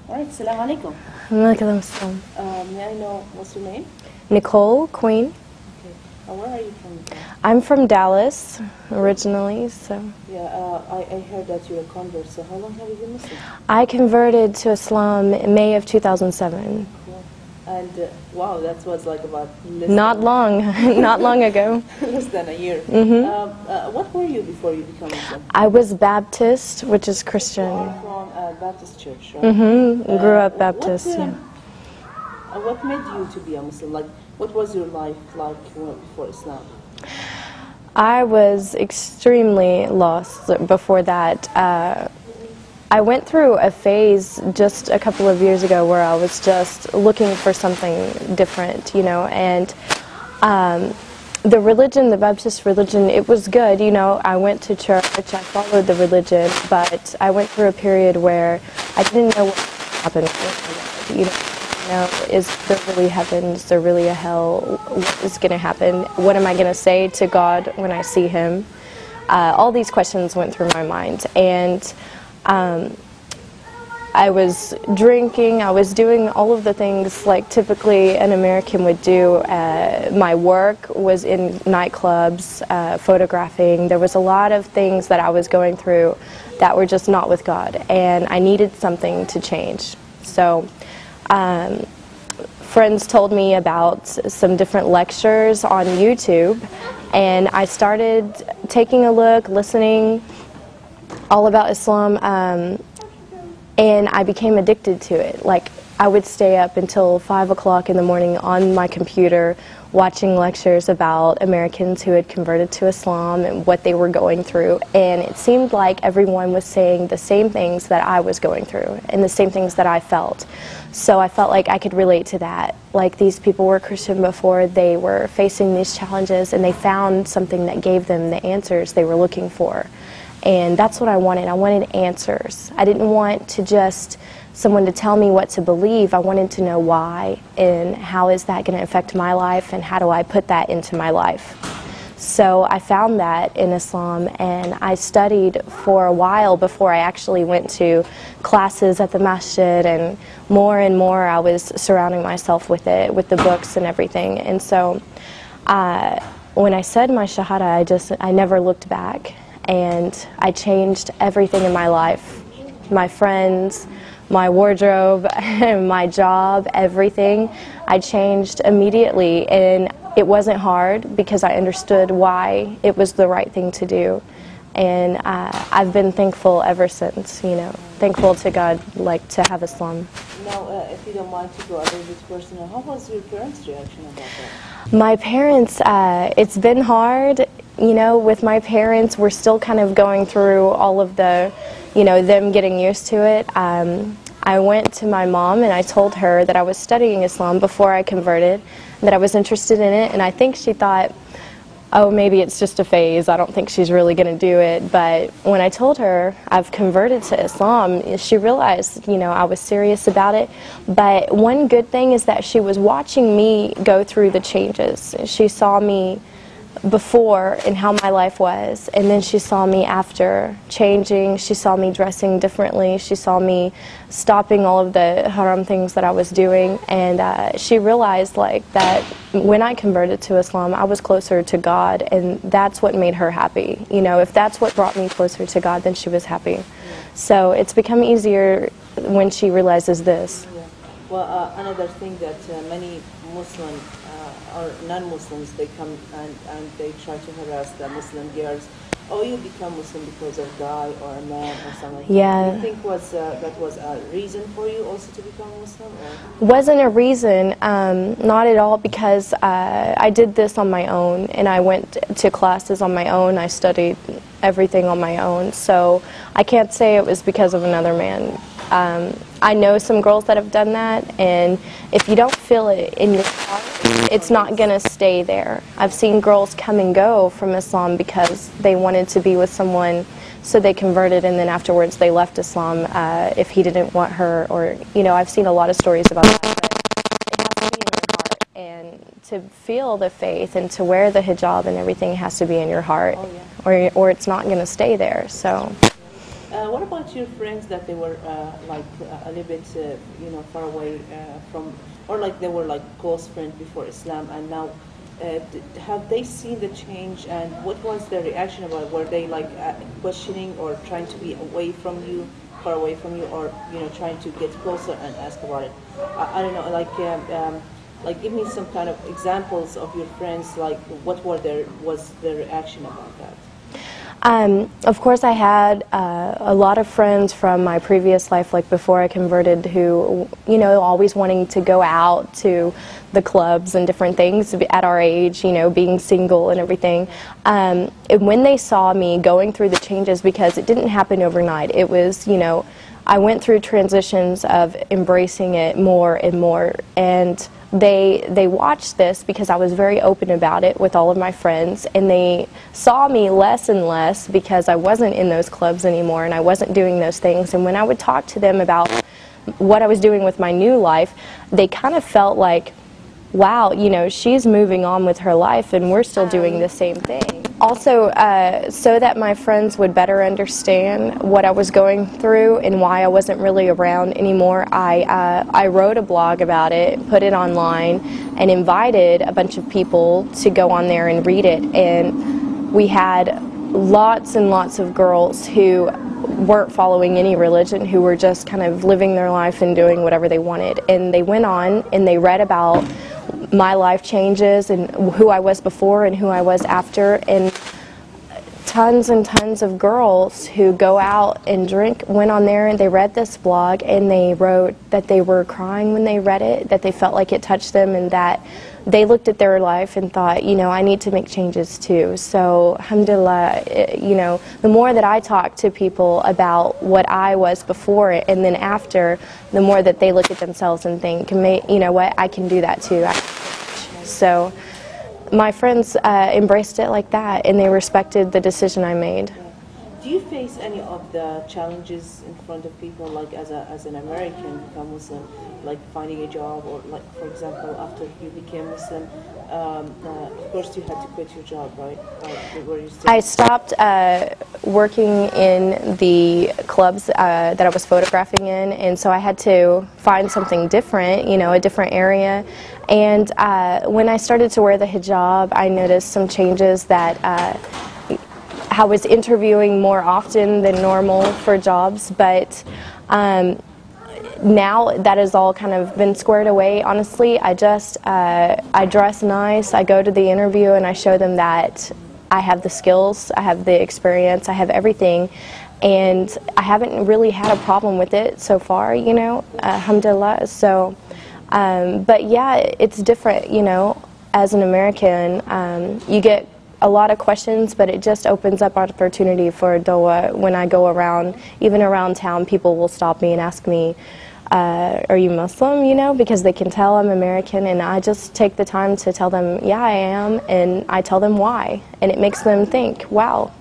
All right, Salam alaikum. May I know what's your name? Nicole Queen. Okay. Where are you from? I'm from Dallas originally, so. Yeah, I heard that you're a convert, so how long have you been Muslim? I converted to Islam in May of 2007. Cool. And wow, that was like about not long ago. Less than a year. What were you before you became Muslim? I was Baptist, which is Christian. You are from a Baptist church, right? Grew up Baptist. What made you to be a Muslim? Like, what was your life like before Islam? I was extremely lost before that. I went through a phase just a couple of years ago where I was just looking for something different, you know, and the religion, the Baptist religion, it was good, you know. I went to church, I followed the religion, but I went through a period where I didn't know what happened, you know, is there really heaven, is there really a hell, what is going to happen, what am I going to say to God when I see Him? All these questions went through my mind, and I was drinking, I was doing all of the things like typically an American would do. My work was in nightclubs, photographing. There was a lot of things that I was going through that were just not with God, and I needed something to change. So friends told me about some different lectures on YouTube, and I started taking a look, listening all about Islam, and I became addicted to it. Like, I would stay up until 5 o'clock in the morning on my computer watching lectures about Americans who had converted to Islam and what they were going through, and it seemed like everyone was saying the same things that I was going through and the same things that I felt. So I felt like I could relate to that. Like, these people were Christian before, they were facing these challenges, and they found something that gave them the answers they were looking for. And that's what I wanted. I wanted answers. I didn't want to just someone to tell me what to believe. I wanted to know why, and how is that going to affect my life, and how do I put that into my life. So I found that in Islam, and I studied for a while before I actually went to classes at the masjid, and more I was surrounding myself with it, with the books and everything. And so when I said my shahada, I never looked back. And I changed everything in my life, my friends, my wardrobe, my job, everything. I changed immediately, and it wasn't hard because I understood why it was the right thing to do. And I've been thankful ever since, you know, thankful to God, like, to have Islam. Now, if you don't mind to go a little bit personal, how was your parents' reaction about that? My parents, it's been hard. You know, with my parents, we're still kind of going through all of the, you know, them getting used to it. I went to my mom and I told her that I was studying Islam before I converted, that I was interested in it, and I think she thought, oh, maybe it's just a phase, I don't think she's really going to do it. But when I told her I've converted to Islam, she realized, you know, I was serious about it. But one good thing is that she was watching me go through the changes. She saw me before and how my life was, and then she saw me after changing. She saw me dressing differently. She saw me stopping all of the haram things that I was doing, and she realized, like, that when I converted to Islam, I was closer to God, and that's what made her happy. You know, if that's what brought me closer to God, then she was happy. So it's become easier when she realizes this. Yeah. Well, another thing that many Muslim or non-Muslims, they come and they try to harass the Muslim girls. Oh, you become Muslim because of a guy or a man or something. Yeah. Do you think that was a reason for you also to become Muslim? Or? Wasn't a reason, not at all, because I did this on my own, and I went to classes on my own. I studied everything on my own, so I can't say it was because of another man. I know some girls that have done that, and if you don't feel it in your heart, it's not going to stay there. I've seen girls come and go from Islam because they wanted to be with someone, so they converted, and then afterwards they left Islam if he didn't want her, or, you know, I've seen a lot of stories about that. But it has to be in your heart, and to feel the faith and to wear the hijab and everything has to be in your heart, Oh, yeah. or it's not going to stay there. So. What about your friends that they were like a little bit, far away from, or like they were like close friends before Islam, and now have they seen the change, and what was their reaction about it? Were they like questioning or trying to be away from you, far away from you, or trying to get closer and ask about it? I don't know, like give me some kind of examples of your friends, like what was their reaction about that? Of course, I had a lot of friends from my previous life, like before I converted, who, always wanting to go out to the clubs and different things at our age, being single and everything. And when they saw me going through the changes, because it didn't happen overnight, it was, I went through transitions of embracing it more and more, and they watched this because I was very open about it with all of my friends, and they saw me less and less because I wasn't in those clubs anymore and I wasn't doing those things. And when I would talk to them about what I was doing with my new life, they kind of felt like, wow, she's moving on with her life and we're still doing the same thing. Also, so that my friends would better understand what I was going through and why I wasn't really around anymore, I wrote a blog about it, put it online, and invited a bunch of people to go on there and read it. And we had lots and lots of girls who weren't following any religion, who were just kind of living their life and doing whatever they wanted. And they went on and they read about my life changes and who I was before and who I was after, and tons and tons of girls who go out and drink went on there and they read this blog and they wrote that they were crying when they read it, that they felt like it touched them, and that they looked at their life and thought, I need to make changes too. So alhamdulillah, the more that I talk to people about what I was before and then after, the more that they look at themselves and think, what, I can do that too. So my friends embraced it like that, and they respected the decision I made. Do you face any of the challenges in front of people, like as an American become Muslim, like finding a job, or like, for example, after you became Muslim, of course you had to quit your job, right? I stopped working in the clubs that I was photographing in, and so I had to find something different, a different area. And when I started to wear the hijab, I noticed some changes that I was interviewing more often than normal for jobs, but now that has all kind of been squared away. Honestly, I dress nice, I go to the interview and I show them that I have the skills, I have the experience, I have everything, and I haven't really had a problem with it so far, alhamdulillah. So, but yeah, it's different, as an American, you get a lot of questions, but it just opens up opportunity for dawah. When I go around, even around town, people will stop me and ask me, are you Muslim, because they can tell I'm American, and I just take the time to tell them, yeah, I am, and I tell them why, and it makes them think, wow.